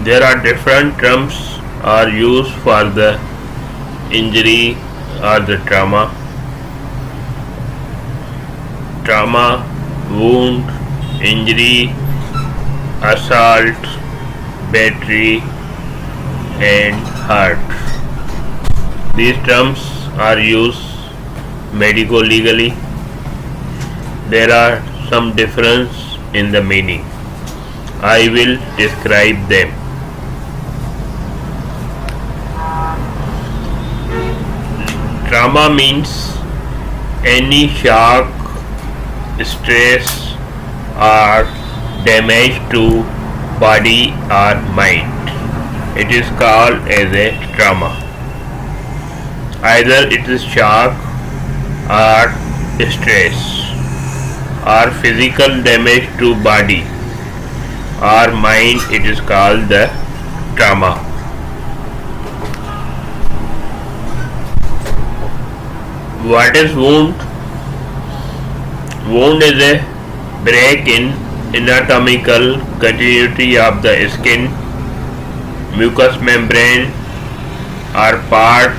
There are different terms are used for the injury or the trauma. Trauma, wound, injury, assault, battery, and hurt. These terms are used medico-legally. There are some difference in the meaning. I will describe them. Trauma means any shock, stress, or damage to body or mind. It is called as a trauma. Either it is shock or stress or physical damage to body or mind, it is called the trauma. What is wound? Wound is a break in anatomical continuity of the skin, mucous membrane, or part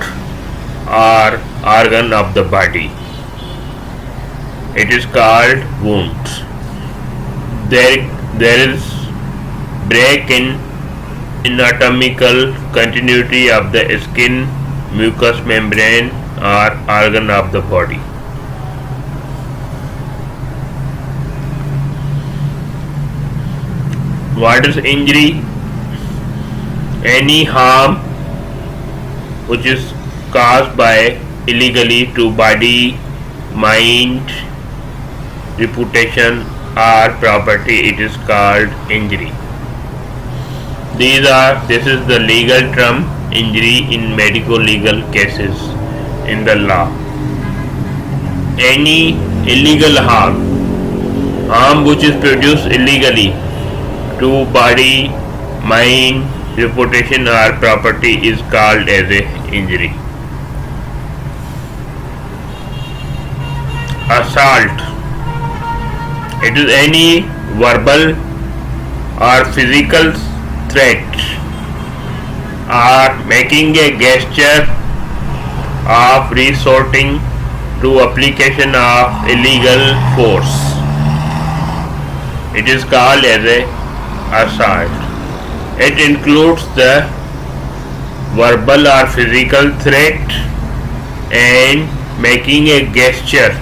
or organ of the body. It is called wound. There is break in anatomical continuity of the skin, mucous membrane, or organ of the body. What is injury? Any harm which is caused by illegally to body, mind, reputation, or property, it is called injury. This is the legal term injury in medico-legal cases in the law. Any illegal harm which is produced illegally to body, mind, reputation, or property is called as a injury. Assault. It is any verbal or physical threat or making a gesture of resorting to application of illegal force. It is called as a assault. It includes the verbal or physical threat and making a gesture,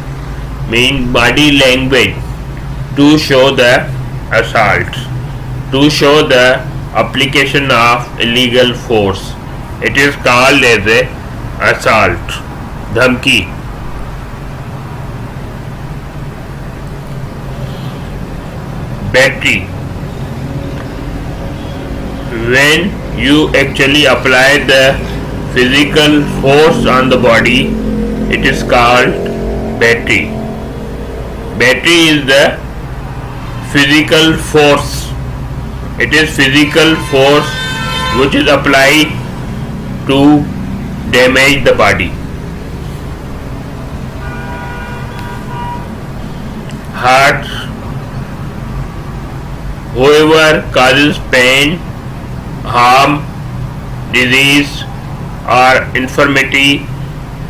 mean body language, to show the assault, to show the application of illegal force. It is called as a assault. Dhamki. Battery. When you actually apply the physical force on the body, it is called battery. Battery is the physical force. It is physical force which is applied to damage the body. Hurt. Whoever causes pain, harm, disease, or infirmity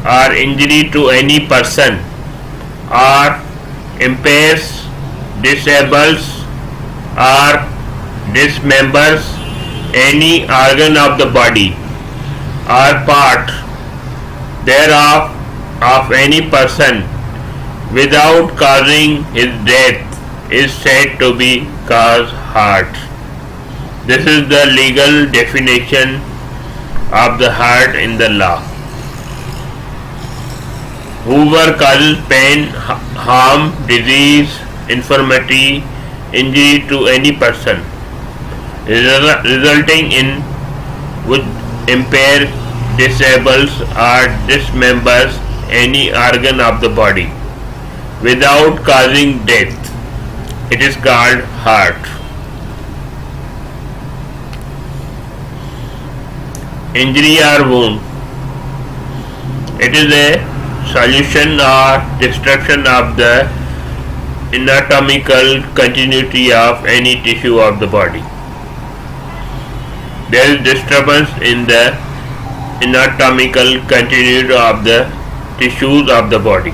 or injury to any person or impairs, disables, or dismembers any organ of the body or part thereof of any person without causing his death is said to be cause hurt. This is the legal definition of the hurt in the law. Whoever causes pain, harm, disease, infirmity, injury to any person, resulting in which impairs, disables, or dismembers any organ of the body without causing death, it is called hurt. Injury or wound. It is a solution or destruction of the anatomical continuity of any tissue of the body. there is disturbance in the anatomical continuity of the tissues of the body.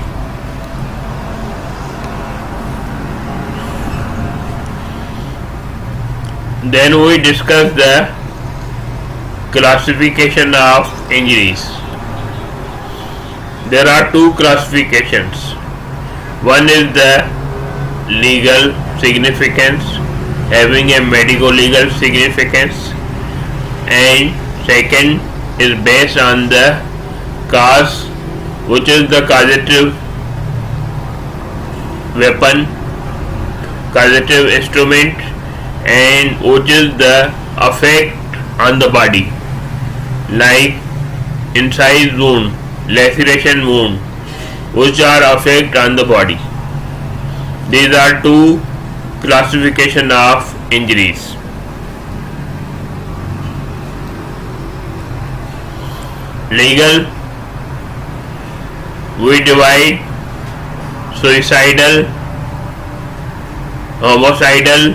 Then we discuss the classification of injuries. There are two classifications. One is the legal significance, having a medico-legal significance, and second is based on the cause, which is the causative weapon, causative instrument, and which is the effect on the body, like incise wound, laceration wound, which are effect on the body. These are two classification of injuries. Legal, we divide suicidal, homicidal,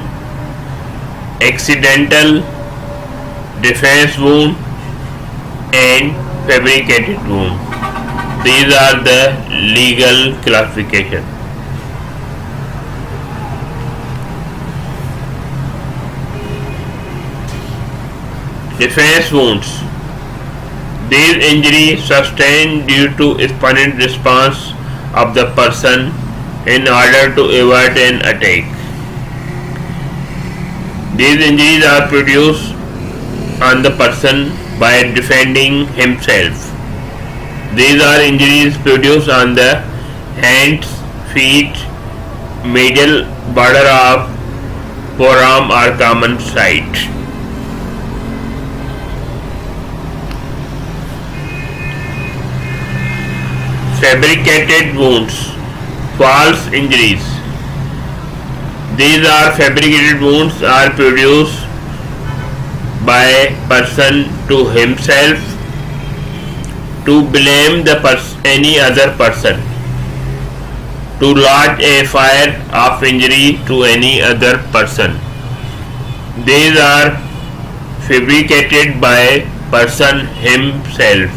accidental, defense wound, and fabricated wound. These are the legal classification. Defense wounds. These injuries sustained due to spontaneous response of the person in order to avoid an attack. These injuries are produced on the person by defending himself. These are injuries produced on the hands, feet, medial border of forearm or common site. Fabricated wounds, false injuries. These are fabricated wounds are produced by person to himself to blame any other person, to lodge a fire of injury to any other person. These are fabricated by person himself.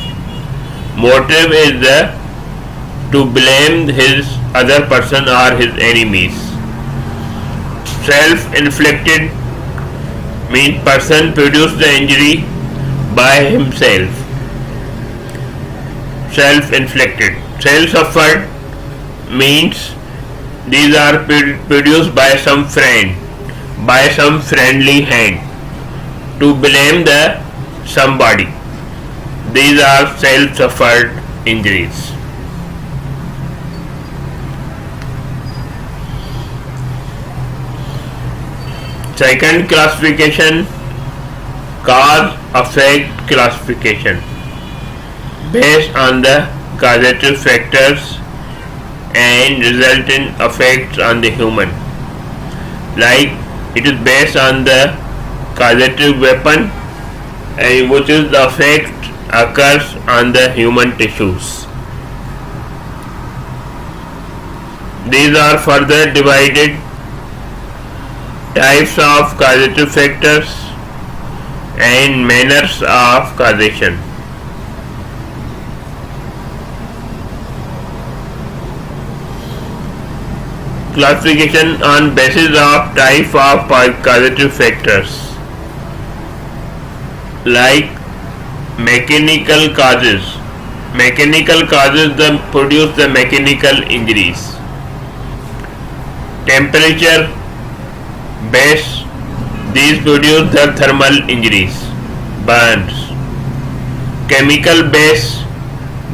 Motive is to blame his other person or his enemies. Self-inflicted means person produced the injury by himself. Self-inflicted. Self-suffered means these are produced by some friend, by some friendly hand, to blame the somebody. These are self-suffered injuries. Second classification, cause-effect classification, based on the causative factors and resultant effects on the human. Like it is based on the causative weapon, which is the effect occurs on the human tissues. These are further divided: types of causative factors and manners of causation. Classification on basis of type of causative factors, like mechanical causes. Mechanical causes produce the mechanical injuries. Temperature base, these produce the thermal injuries, burns. Chemical base,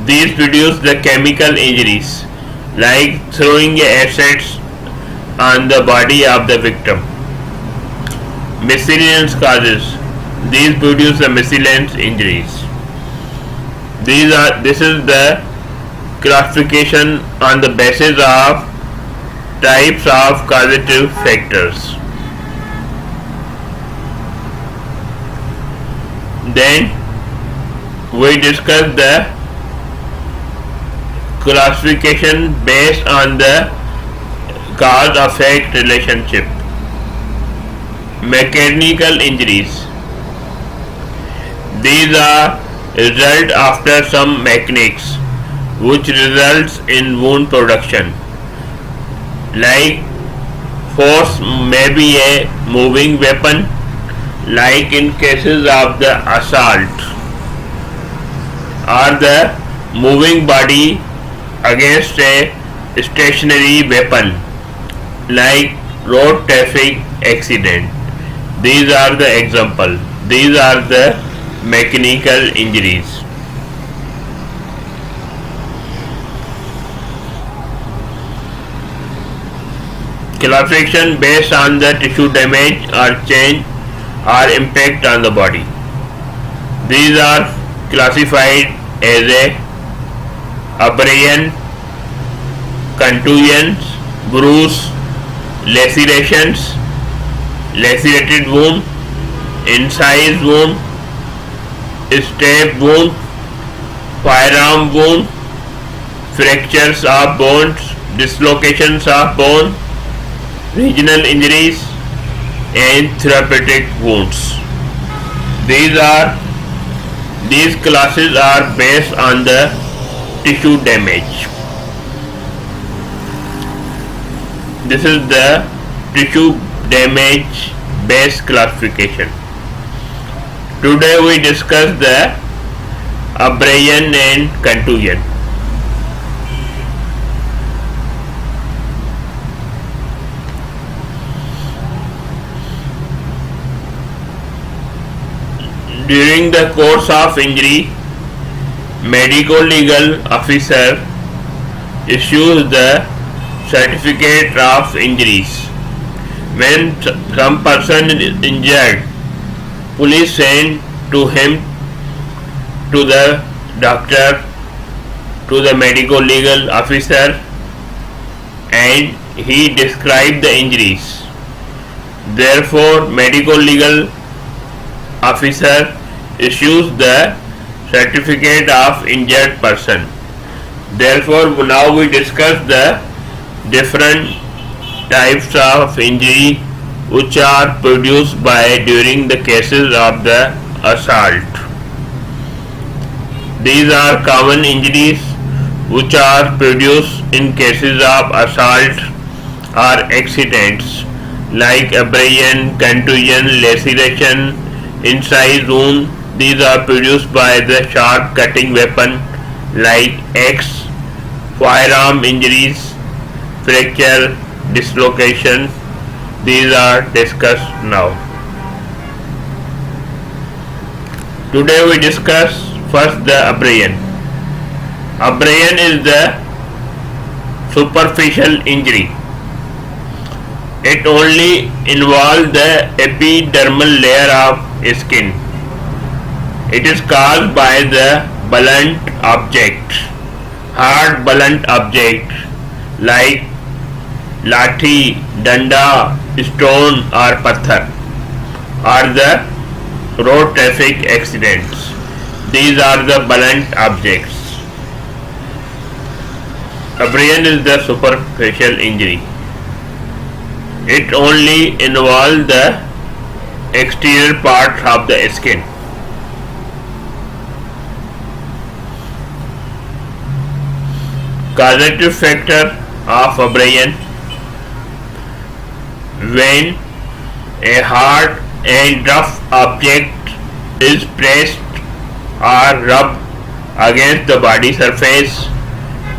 these produce the chemical injuries, like throwing acids on the body of the victim. Miscellaneous causes, these produce the miscellaneous injuries. This is the classification on the basis of types of causative factors. Then we discuss the classification based on the cause-effect relationship. Mechanical injuries. These are result after some mechanics which results in wound production. Like force may be a moving weapon, like in cases of the assault, or the moving body against a stationary weapon, like road traffic accident. These are the example. These are the mechanical injuries. Classification based on the tissue damage or change or impact on the body. These are classified as a abrasion, contusions, bruise, lacerations, lacerated wound, incised wound, stab wound, firearm wound, fractures of bones, dislocations of bone, regional injuries, and therapeutic wounds. These classes are based on the tissue damage. This is the tissue damage based classification. Today we discuss the abrasion and contusion. During the course of injury, medico-legal officer issues the certificate of injuries. When some person is injured, police send to him, to the doctor, to the medico-legal officer, and he describes the injuries. Therefore, medico-legal officer issues the certificate of injured person. Therefore, now we discuss the different types of injury which are produced by during the cases of the assault. These are common injuries which are produced in cases of assault or accidents, like abrasion, contusion, laceration, incised wound. These are produced by the sharp cutting weapon like axe, firearm injuries, fracture, dislocation. These are discussed now. Today we discuss first the abrasion. Abrasion is the superficial injury. It only involves the epidermal layer of skin. It is caused by the blunt object, hard blunt object like lathi, danda, stone or pathar, or the road traffic accidents. These are the blunt objects. Abrasion is the superficial injury. It only involves the exterior part of the skin. Causative factor of abrasion: when a hard and rough object is pressed or rubbed against the body surface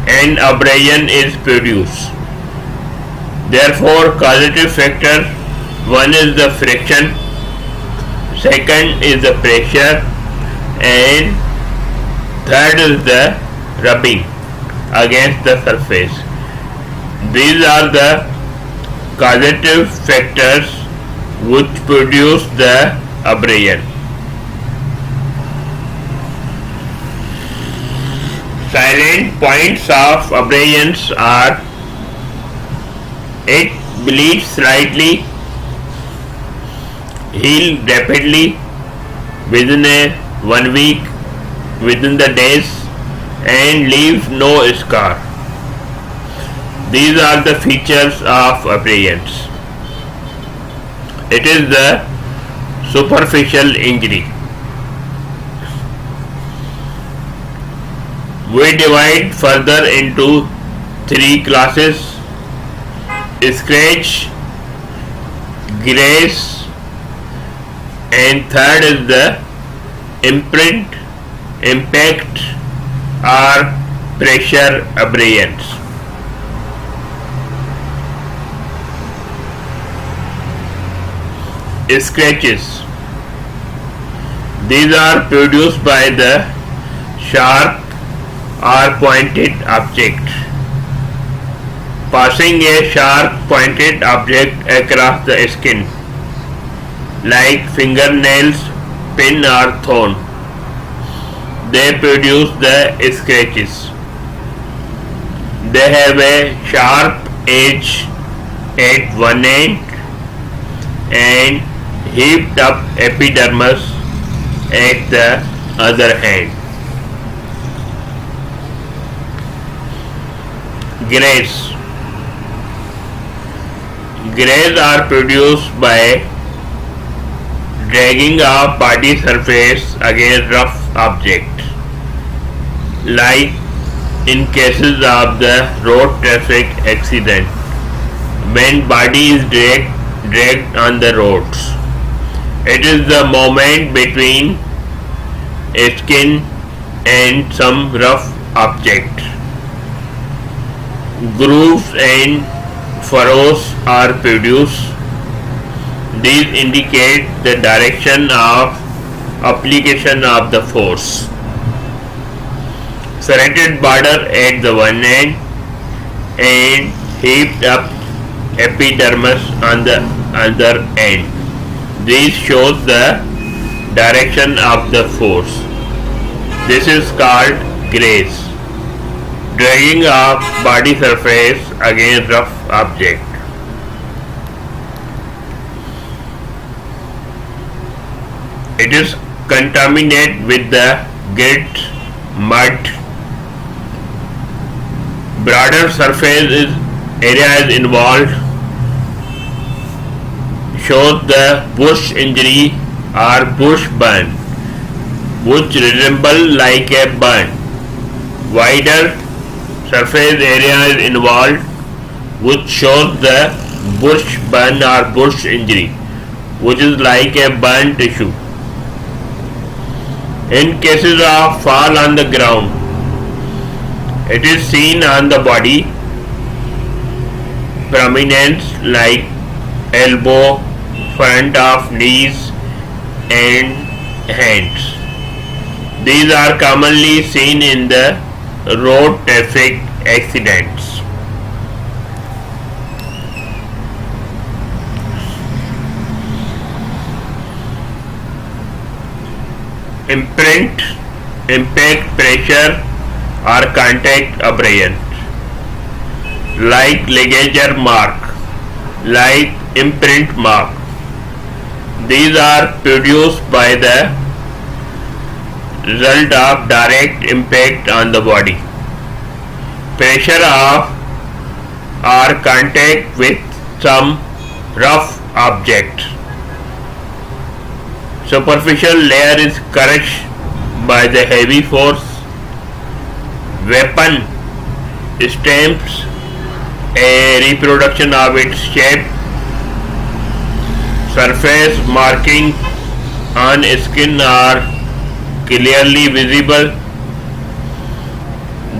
and abrasion is produced. Therefore, causative factor: one is the friction, second is the pressure, and third is the rubbing against the surface. These are the causative factors which produce the abrasion. Silent points of abrasions are: it bleeds slightly, heal rapidly within 1 week, within the days, and leave no scar. These are the features of abrasions. It is the superficial injury. We divide further into three classes: scratch, graze, and third is the imprint, impact, or pressure abrasions. Scratches. These are produced by the sharp or pointed object. Passing a sharp pointed object across the skin, like fingernails, pin or thorn, they produce the scratches. They have a sharp edge at one end and heaped up epidermis at the other end. Graze. Graze are produced by dragging a body surface against rough object, like in cases of the road traffic accident when body is dragged on the roads. It is the moment between a skin and some rough object. Grooves and furrows are produced. These indicate the direction of application of the force. Serrated border at the one end and heaped up epidermis on the other end. This shows the direction of the force. This is called graze. Dragging of body surface against rough object. It is contaminated with the grit, mud. Broader surface area is involved. Shows the bush injury or bush burn, which resemble like a burn. Wider surface area is involved, which shows the bush burn or bush injury, which is like a burn tissue. In cases of fall on the ground, it is seen on the body prominence like elbow, front of knees and hands. These are commonly seen in the road traffic accidents. Imprint, impact, pressure or contact abrasion, like ligature mark, like imprint mark. These are produced by the result of direct impact on the body, pressure of or contact with some rough object. Superficial layer is crushed by the heavy force. Weapon stamps a reproduction of its shape. Surface marking on skin are clearly visible.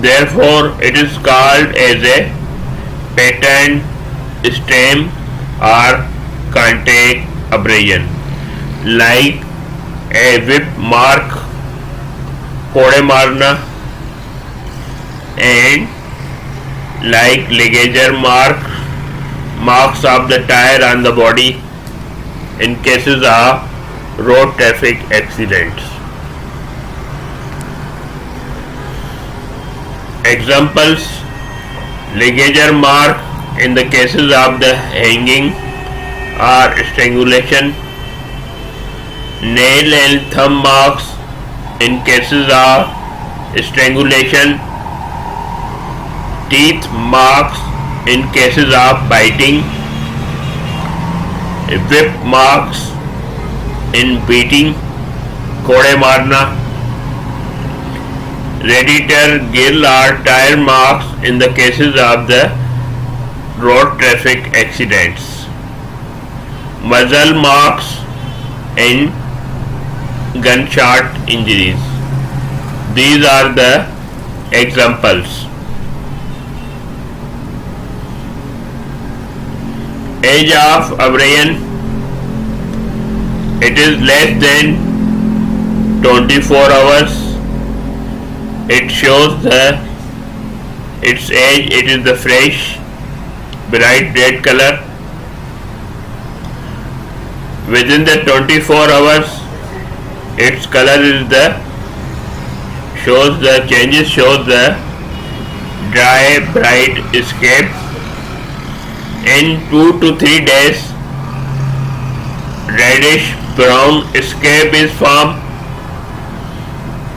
Therefore, it is called as a pattern stamp or contact abrasion, like a whip mark, code marna, and like ligature marks of the tire on the body in cases of road traffic accidents. Examples: ligature mark in the cases of the hanging or strangulation, nail and thumb marks in cases of strangulation, teeth marks in cases of biting, whip marks in beating, code marna, radiator, gill or tire marks in the cases of the road traffic accidents, muzzle marks in gunshot injuries. These are the examples. Age of abrasion, it is less than 24 hours. It shows its age. It is the fresh bright red color. Within the 24 hours its color is shows the dry bright escape. In 2 to 3 days reddish brown escape is formed.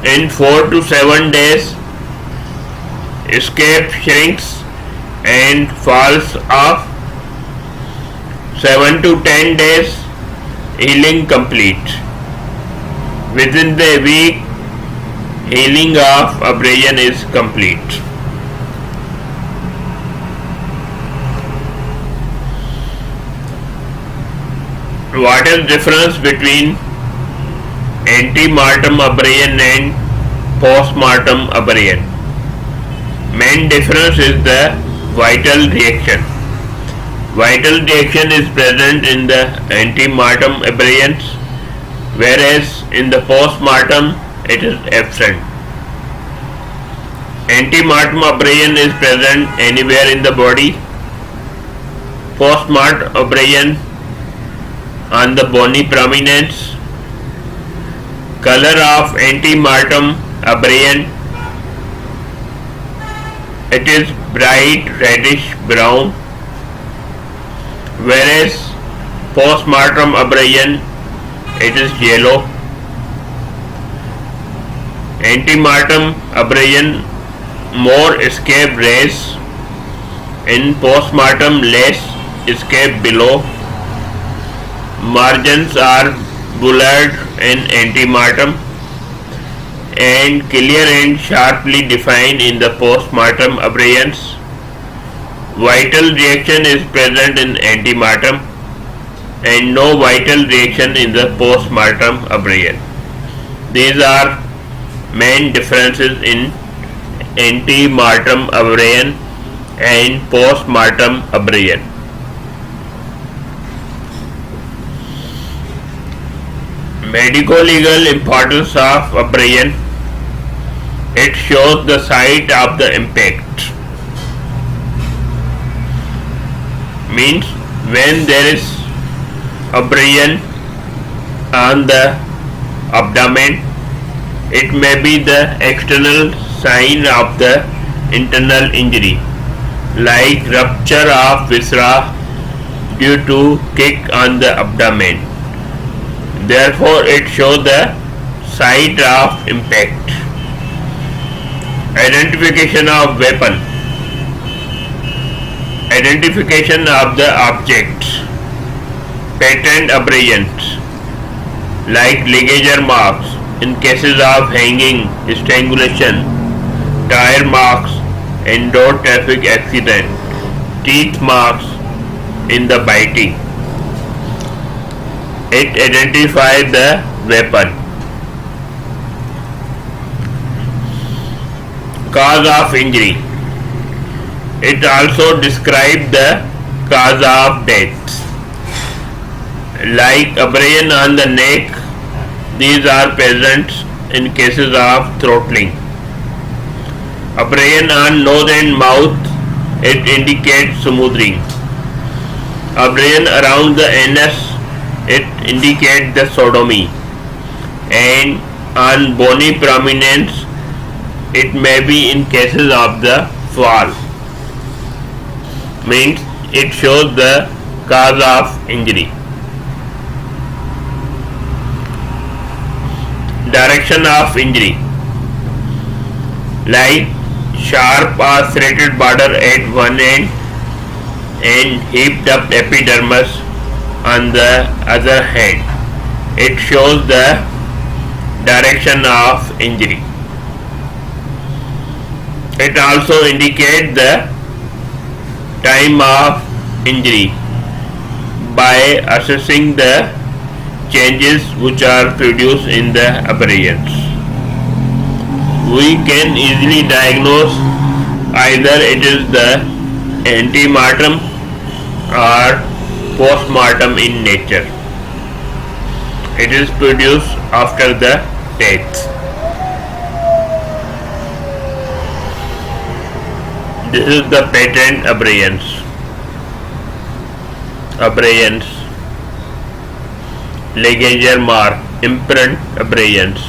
In 4 to 7 days escape shrinks and falls off. 7 to 10 days healing complete. Within the week healing of abrasion is complete. What is difference between ante-mortem abrasion and post-mortem abrasion? Main difference is the vital reaction. Vital reaction is present in the ante-mortem abrasions, whereas in the post-mortem it is absent. Ante-mortem abrasion is present anywhere in the body. Post-mortem abrasion on the bony prominence. Color of ante-mortem abrasion, it is bright reddish brown, whereas post-mortem abrasion it is yellow. Ante-mortem abrasion more escape rays, in post-mortem less escape below. Margins are blurred in ante-mortem and clear and sharply defined in the post-mortem abrasions. Vital reaction is present in ante-mortem and no vital reaction in the post-mortem abrasion. These are main differences in ante-mortem abrasion and post-mortem abrasion. Medico-legal importance of abrasion. It shows the site of the impact. Means when there is abrasion on the abdomen, it may be the external sign of the internal injury, like rupture of viscera due to kick on the abdomen. Therefore, it shows the site of impact. Identification of weapon. Identification of the objects. Patent abrasions like ligature marks in cases of hanging, strangulation, tire marks in road traffic accident, teeth marks in the biting. It identifies the weapon. Cause of injury. It also describes the cause of death. Like abrasion on the neck, these are present in cases of throttling. Abrasion on nose and mouth, it indicates smoothing. Abrasion around the anus, it indicates the sodomy. And on bony prominence, it may be in cases of the fall. Means it shows the cause of injury. Direction of injury, like sharp or serrated border at one end and heaped up epidermis on the other hand. It shows the direction of injury. It also indicates the time of injury by assessing the changes which are produced in the abrasions. We can easily diagnose either it is the antemortem or postmortem in nature. It is produced after the death. This is the patent abrasions, ligature mark, imprint abrasions.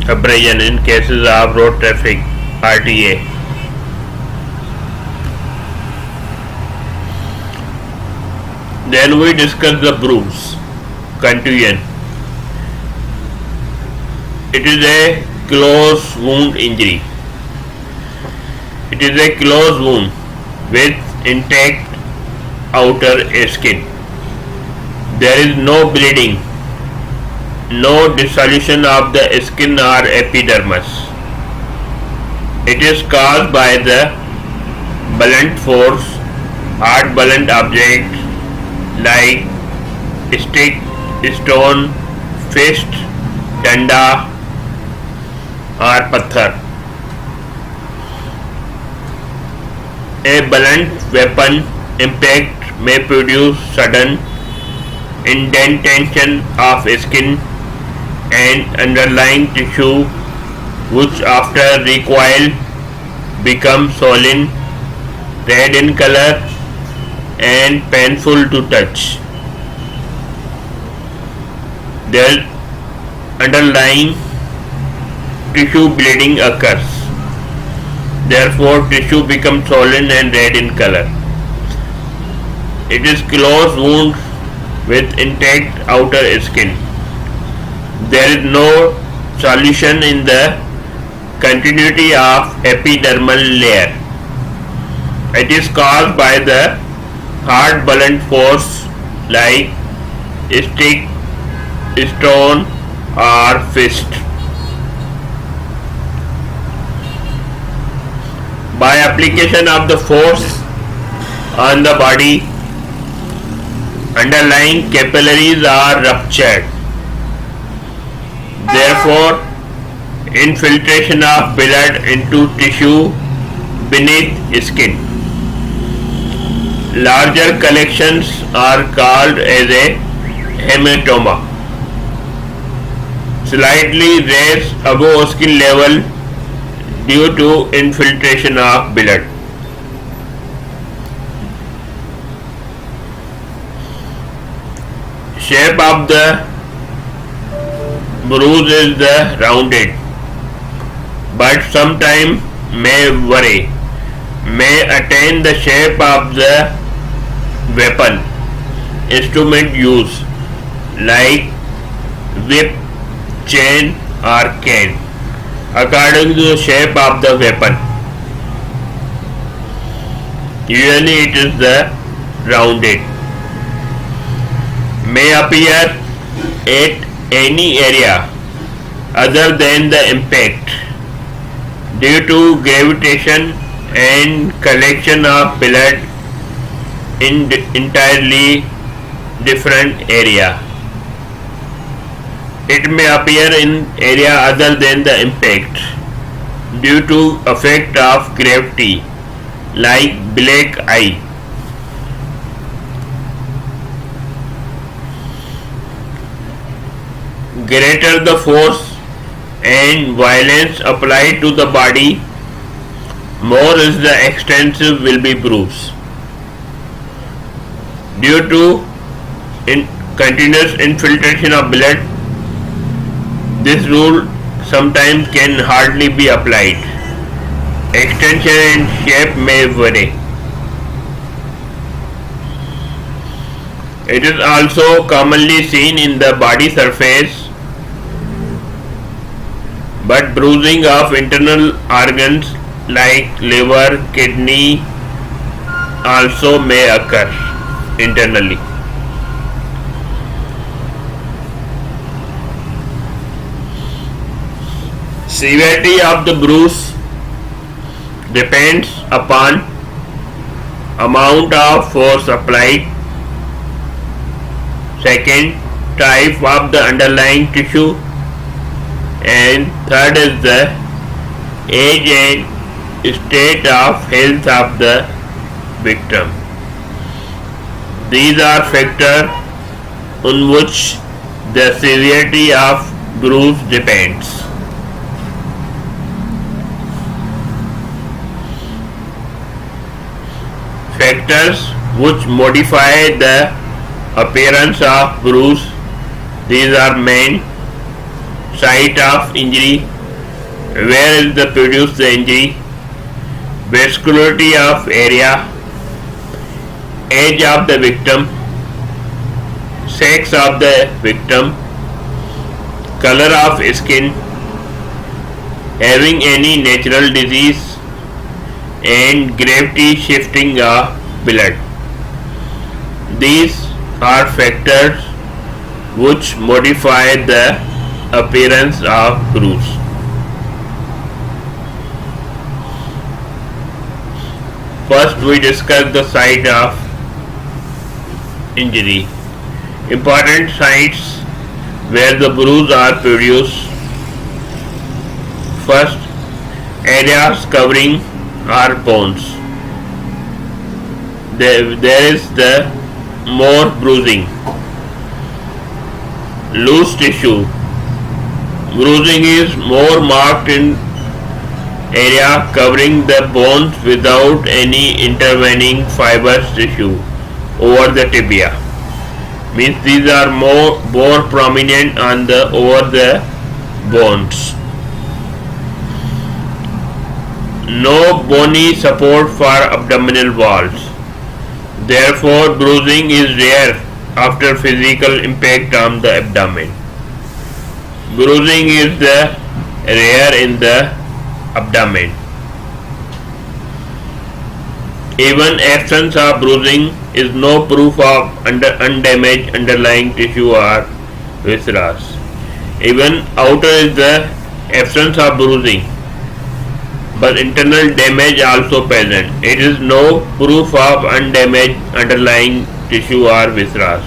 Abrasion in cases of road traffic, RTA. Then we discuss the bruise, contusion. It is a close wound injury. It is a close wound with intact outer skin. There is no bleeding, no dissolution of the skin or epidermis. It is caused by the blunt force, hard blunt object like stick, stone, fist, danda or pathar. A blunt weapon impact may produce sudden indentation of skin and underlying tissue, which after recoil become swollen, red in color and painful to touch. The underlying tissue bleeding occurs. Therefore, tissue becomes swollen and red in color. It is close wound with intact outer skin. There is no solution in the continuity of epidermal layer. It is caused by the hard blunt force like stick, stone or fist. By application of the force on the body, underlying capillaries are ruptured. Therefore, infiltration of blood into tissue beneath skin. Larger collections are called as a hematoma. Slightly raised above skin level due to infiltration of blood. Shape of the bruise is the rounded, but sometimes may vary, may attain the shape of the weapon, instrument used, like whip, chain or cane, according to the shape of the weapon. Usually it is the rounded. May appear at any area other than the impact due to gravitation and collection of blood in entirely different area. It may appear in area other than the impact due to effect of gravity, like black eye. Greater the force and violence applied to the body, more is the extensive will be bruise. Due to continuous infiltration of blood, this rule sometimes can hardly be applied. Extension and shape may vary. It is also commonly seen in the body surface, but bruising of internal organs like liver, kidney also may occur internally. Severity of the bruise depends upon amount of force applied. Second, type of the underlying tissue, and third is the age and state of health of the victim. These are factors on which the severity of bruise depends. Factors which modify the appearance of bruise. These are main: site of injury, where is the produced the injury, vascularity of area, age of the victim, sex of the victim, color of skin, having any natural disease, and gravity shifting of blood. These are factors which modify the appearance of bruise. First, we discuss the site of injury. Important sites where the bruise are produced. First, areas covering our bones. There is the more bruising. Loose tissue. Bruising is more marked in area covering the bones without any intervening fibrous tissue over the tibia. Means these are more prominent on the over the bones. No bony support for abdominal walls. Therefore, bruising is rare after physical impact on the abdomen. Bruising is the rare in the abdomen. Even absence of bruising is no proof of undamaged underlying tissue or viscera. Even outer is the absence of bruising, but internal damage also present. It is no proof of undamaged underlying tissue or viscera.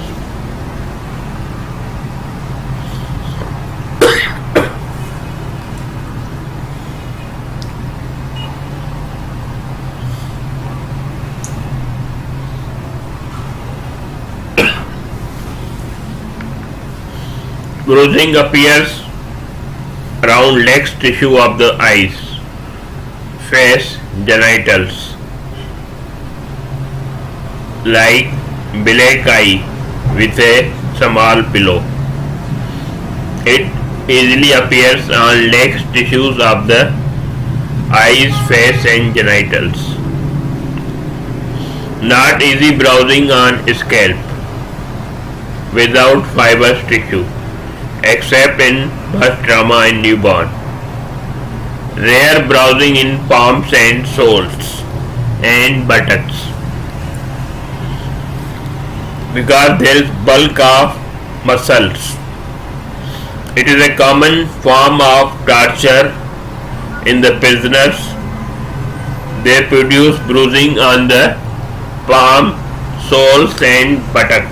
Bruising appears around legs tissue of the eyes, face, genitals, like black eye with a small pillow. It easily appears on legs tissues of the eyes, face and genitals. Not easy browsing on scalp without fibrous tissue, except in birth trauma and newborn. Rare browsing in palms and soles and buttocks, because there is bulk of muscles. It is a common form of torture in the prisoners. They produce bruising on the palm, soles and buttock.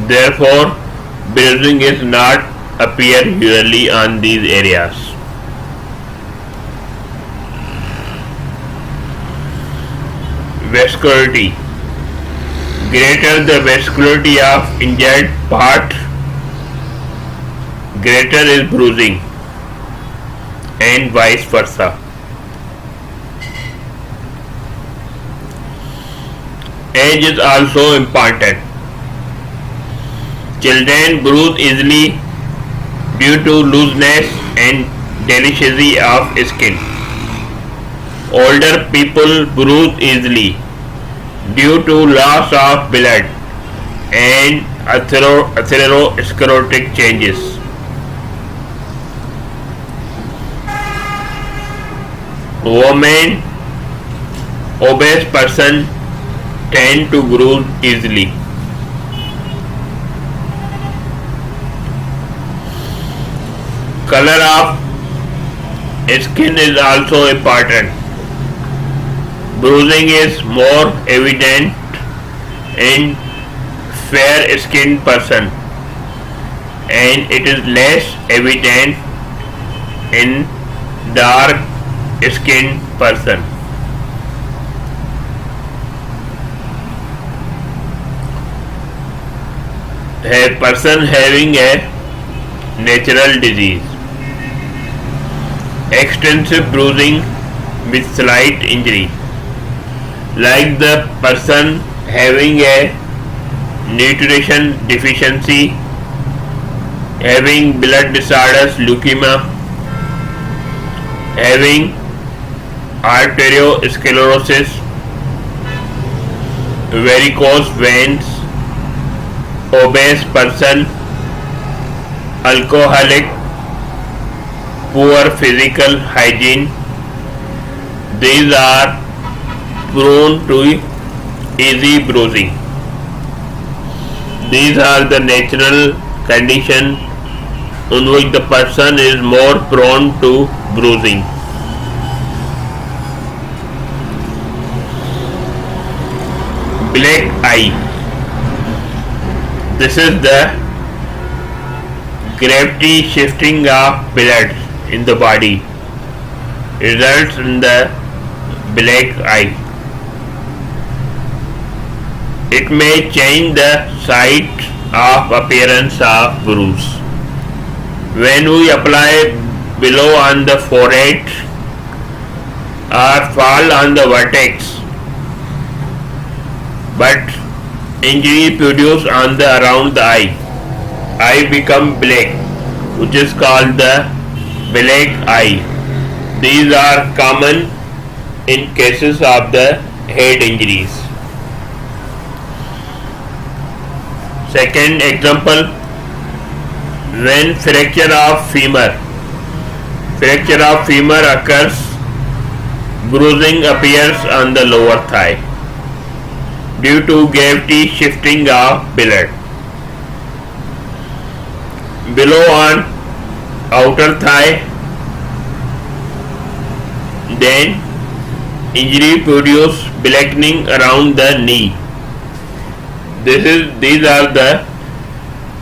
Therefore, bruising is not appear usually on these areas. Vascularity. Greater the vascularity of injured part, greater is bruising, and vice versa. Age is also important. Children bruise easily due to looseness and delicacy of skin. Older people bruise easily due to loss of blood and atherosclerotic changes. Women, obese person tend to bruise easily. Color of Skin is also important. Bruising is more evident in fair-skinned person and it is less evident in dark-skinned person. A person having a natural disease, extensive bruising with slight injury, like the person having a nutrition deficiency, having blood disorders, leukemia, having arteriosclerosis, varicose veins, obese person, alcoholic, poor physical hygiene. These are prone to easy bruising. These are the natural conditions in which the person is more prone to bruising. Black eye. This is the gravity shifting of blood in the body results in the black eye. It may change the site of appearance of bruise. When we apply below on the forehead or fall on the vertex, but injury produced on the around the eye become black, which is called the black eye. These are common in cases of the head injuries. Second example, when fracture of femur occurs, bruising appears on the lower thigh due to gravity shifting of blood. Below on outer thigh, then injury produce blackening around the knee. These are the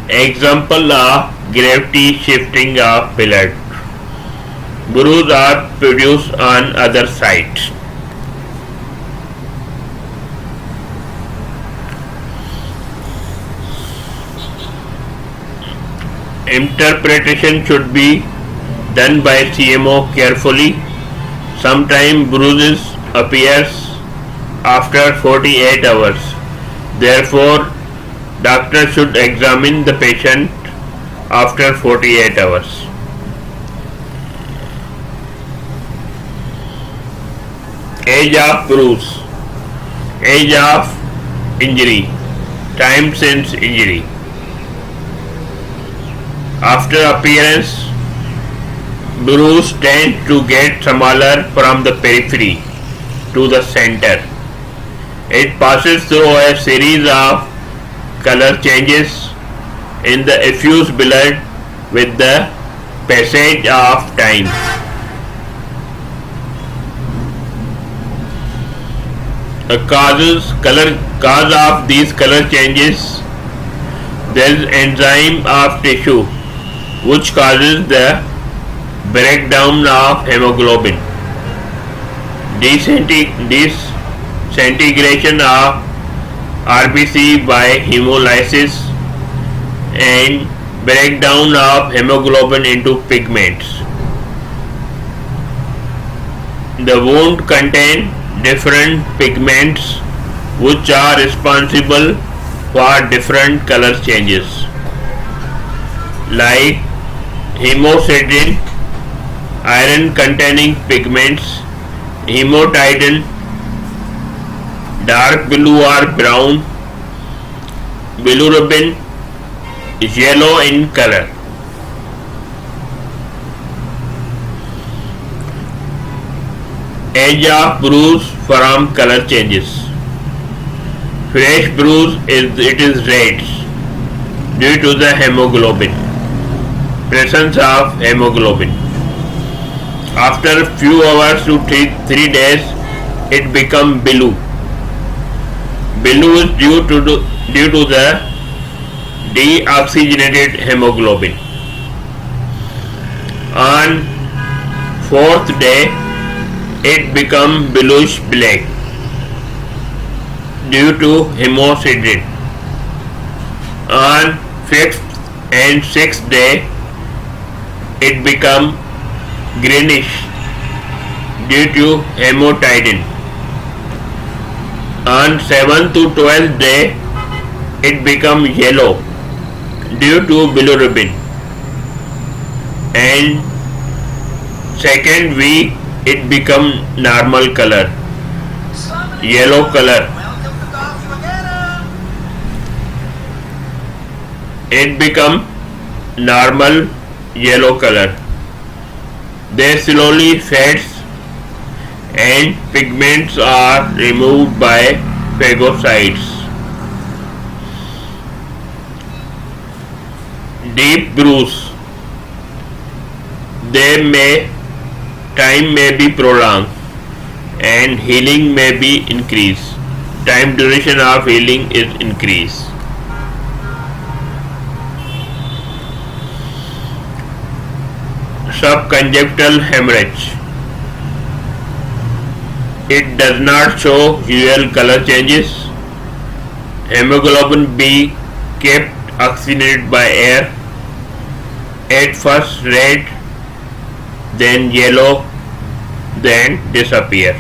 example of gravity shifting of blood. Bruises are produced on other sites. Interpretation should be done by CMO carefully. Sometimes bruises appears after 48 hours. Therefore, doctor should examine the patient after 48 hours. Age of bruise, age of injury, time since injury. After appearance, bruise tend to get smaller from the periphery to the center. It passes through a series of color changes in the effused blood with the passage of time. The cause of these color changes, there is enzyme of tissue which causes the breakdown of hemoglobin, disintegration of RBC by hemolysis, and breakdown of hemoglobin into pigments. The wound contains different pigments which are responsible for different color changes, like hemocyanin, iron containing pigments, hematidine, dark blue or brown, bilirubin, yellow in color. Age of bruise from color changes. Fresh bruise is red due to the presence of hemoglobin. After few hours to 3 days, it become blue. Blue is due to the deoxygenated hemoglobin. On 4th day, it become bluish black due to hemosiderin. On 5th and 6th day, it become greenish due to hematidin. On 7th to 12th day, it become yellow due to bilirubin. And second week, it become normal color, yellow color. It become normal yellow color. They slowly fades and pigments are removed by phagocytes. Deep bruise. Time may be prolonged and healing may be increased. Time duration of healing is increased. Subconjunctival hemorrhage. It does not show usual color changes. Hemoglobin B kept oxygenated by air. At first red, then yellow, then disappear.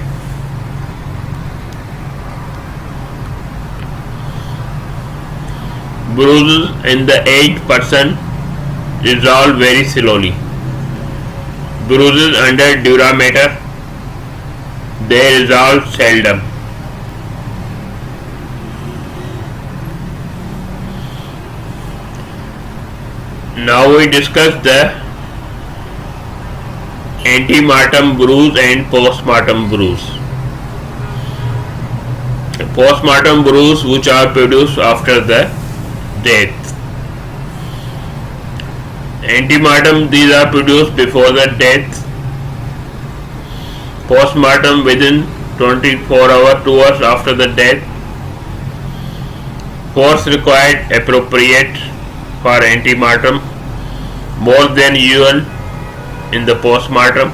Bruises in the aged person resolve very slowly. Bruises under durameter, they resolve seldom. Now we discuss the antemortem bruise and postmortem bruise. Postmortem bruise which are produced after the death. Antemortem, these are produced before the death. Postmortem within 24 hours, 2 hours after the death. Force required appropriate for antemortem, more than usual in the postmortem.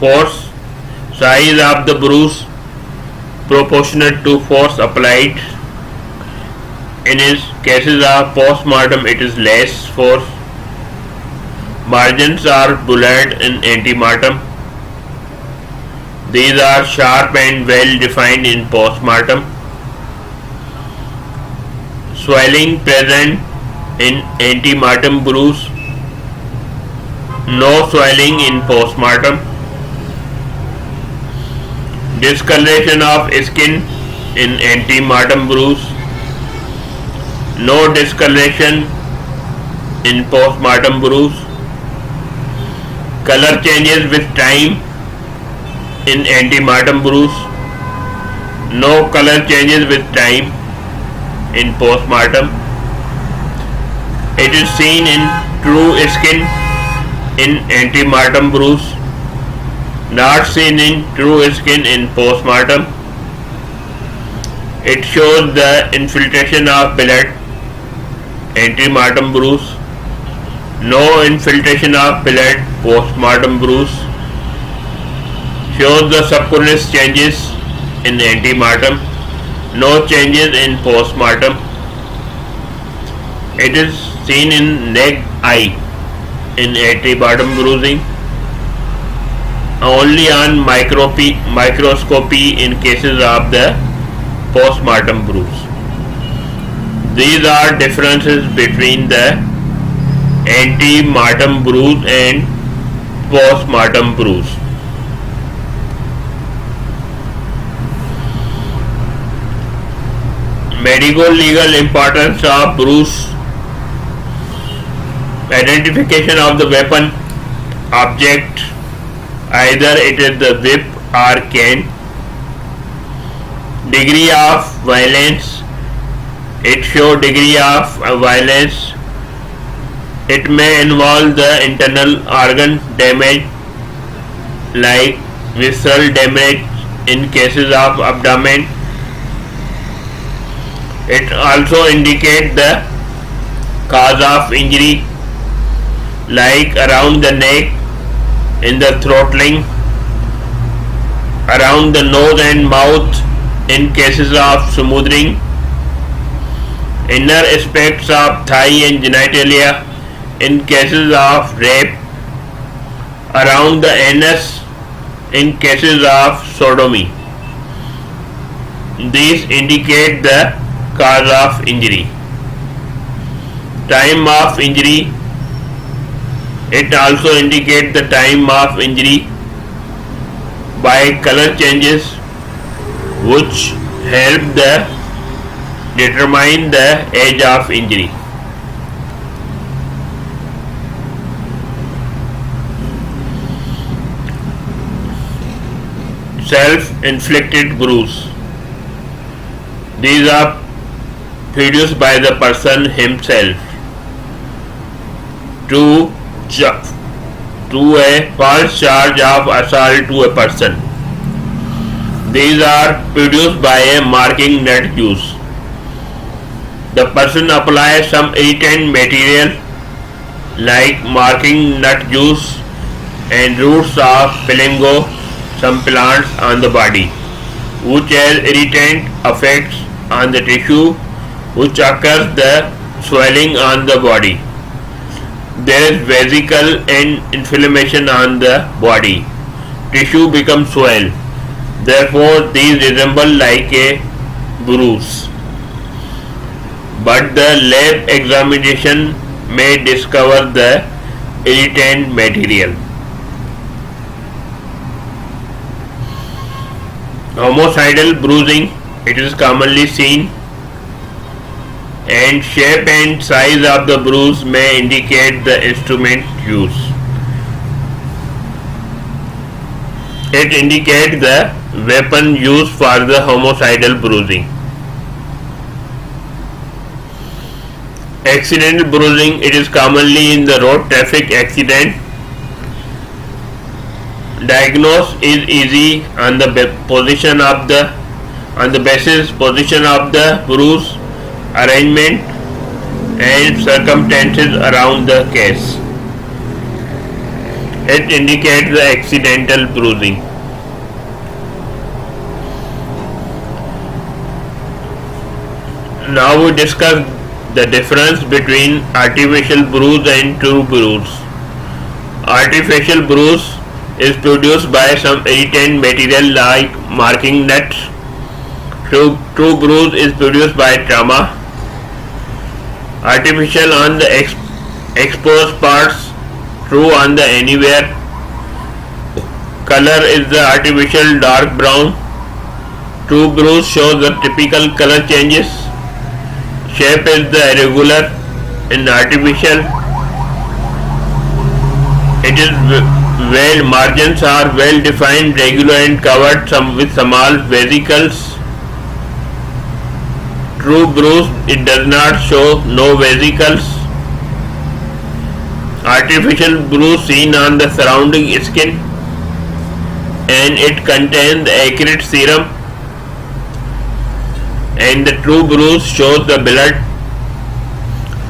Force, size of the bruise proportionate to force applied. In cases of postmortem, it is less force. Margins are blurred in antemortem. These are sharp and well defined in postmortem. Swelling present in antemortem bruise. No swelling in postmortem. Discoloration of skin in antemortem bruise. No discoloration in postmortem bruise. Color changes with time in antemortem bruise. No color changes with time in postmortem. It is seen in true skin in antemortem bruise. Not seen in true skin in postmortem. It shows the infiltration of blood, antemortem bruise. No infiltration of blood, postmortem bruise. Shows the subcutaneous changes in antemortem. No changes in postmortem. It is seen in neck, eye in antemortem bruising. Only on microscopy in cases of the postmortem bruise. These are differences between the antemortem bruise and postmortem bruise. Medico-legal importance of bruise. Identification of the weapon, object, either it is the whip or cane. Degree of violence. It shows degree of violence It may involve the internal organ damage like visceral damage in cases of abdomen. It also indicates the cause of injury like around the neck, in the throttling, around the nose and mouth in cases of smoothing, inner aspects of thigh and genitalia in cases of rape, around the anus in cases of sodomy. These indicate the cause of injury. Time of injury. It also indicates the time of injury by color changes which help determine the age of injury. Self-inflicted bruise. These are produced by the person himself to a false charge of assault to a person. These are produced by a marking nut juice. The person applies some irritant material like marking nut juice and roots of pilingo, some plants on the body, which has irritant effects on the tissue, which occurs the swelling on the body. There is vesicle and inflammation on the body. Tissue becomes swell. Therefore, these resemble like a bruise. But the lab examination may discover the irritant material. Homicidal bruising. It is commonly seen, and shape and size of the bruise may indicate the instrument used. It indicates the weapon used for the homicidal bruising. Accidental bruising. It is commonly in the road traffic accident. Diagnosis is easy on the basis position of the bruise, arrangement and circumstances around the case. It indicates the accidental bruising. Now we discuss the difference between artificial bruise and true bruise. Artificial bruise is produced by some irritant material like marking nuts. True bruise is produced by trauma. Artificial on the exposed parts, true on the anywhere. Color is the artificial dark brown. True bruise shows the typical color changes. Shape is the irregular in artificial. It is margins are well defined, regular and covered with small vesicles. True bruise, it does not show no vesicles. Artificial bruise seen on the surrounding skin, and it contains the accurate serum, and the true bruise shows the blood.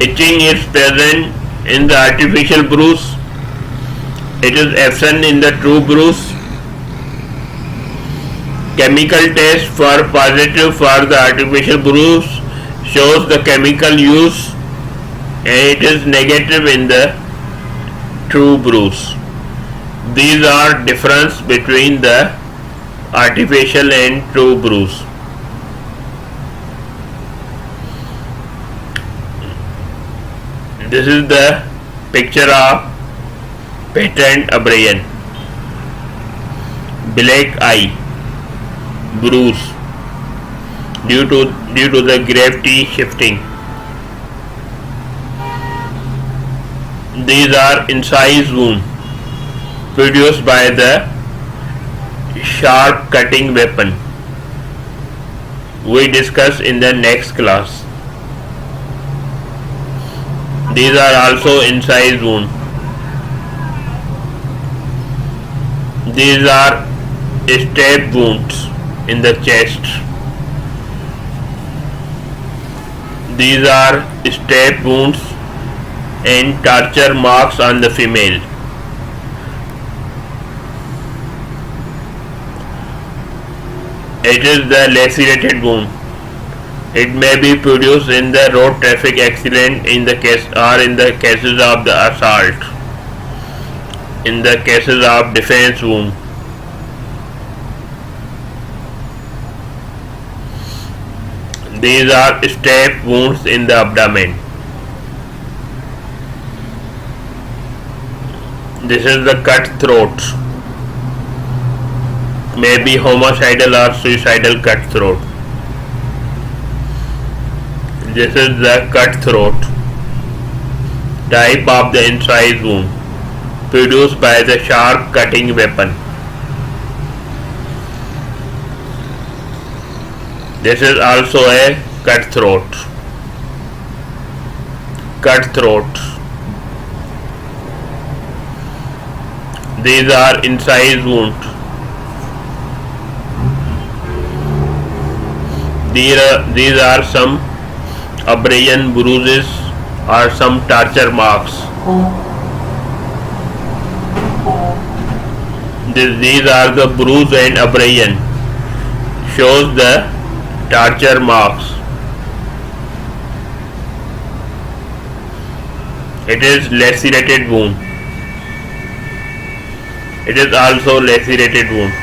Itching is present in the artificial bruise. It is absent in the true bruise. Chemical test for positive for the artificial bruise shows the chemical use, and it is negative in the true bruise. These are difference between the artificial and true bruise. This is the picture of patent abrasion. Black eye, bruise due to the gravity shifting. These are incised wound produced by the sharp cutting weapon. We discuss in the next class. These are also incised wounds. These are stab wounds in the chest. These are stab wounds and torture marks on the female. It is the lacerated wound. It may be produced in the road traffic accident in the case or in the cases of the assault. In the cases of defense wound. These are stab wounds in the abdomen. This is the cut throat. May be homicidal or suicidal cut throat. This is the cut throat, type of the incised wound produced by the sharp cutting weapon. This is also a cut throat. Cut throat. These are incised wounds. These are some abrasion, bruises, or some torture marks. These are the bruise and abrasion. Shows the torture marks. It is lacerated wound. It is also lacerated wound.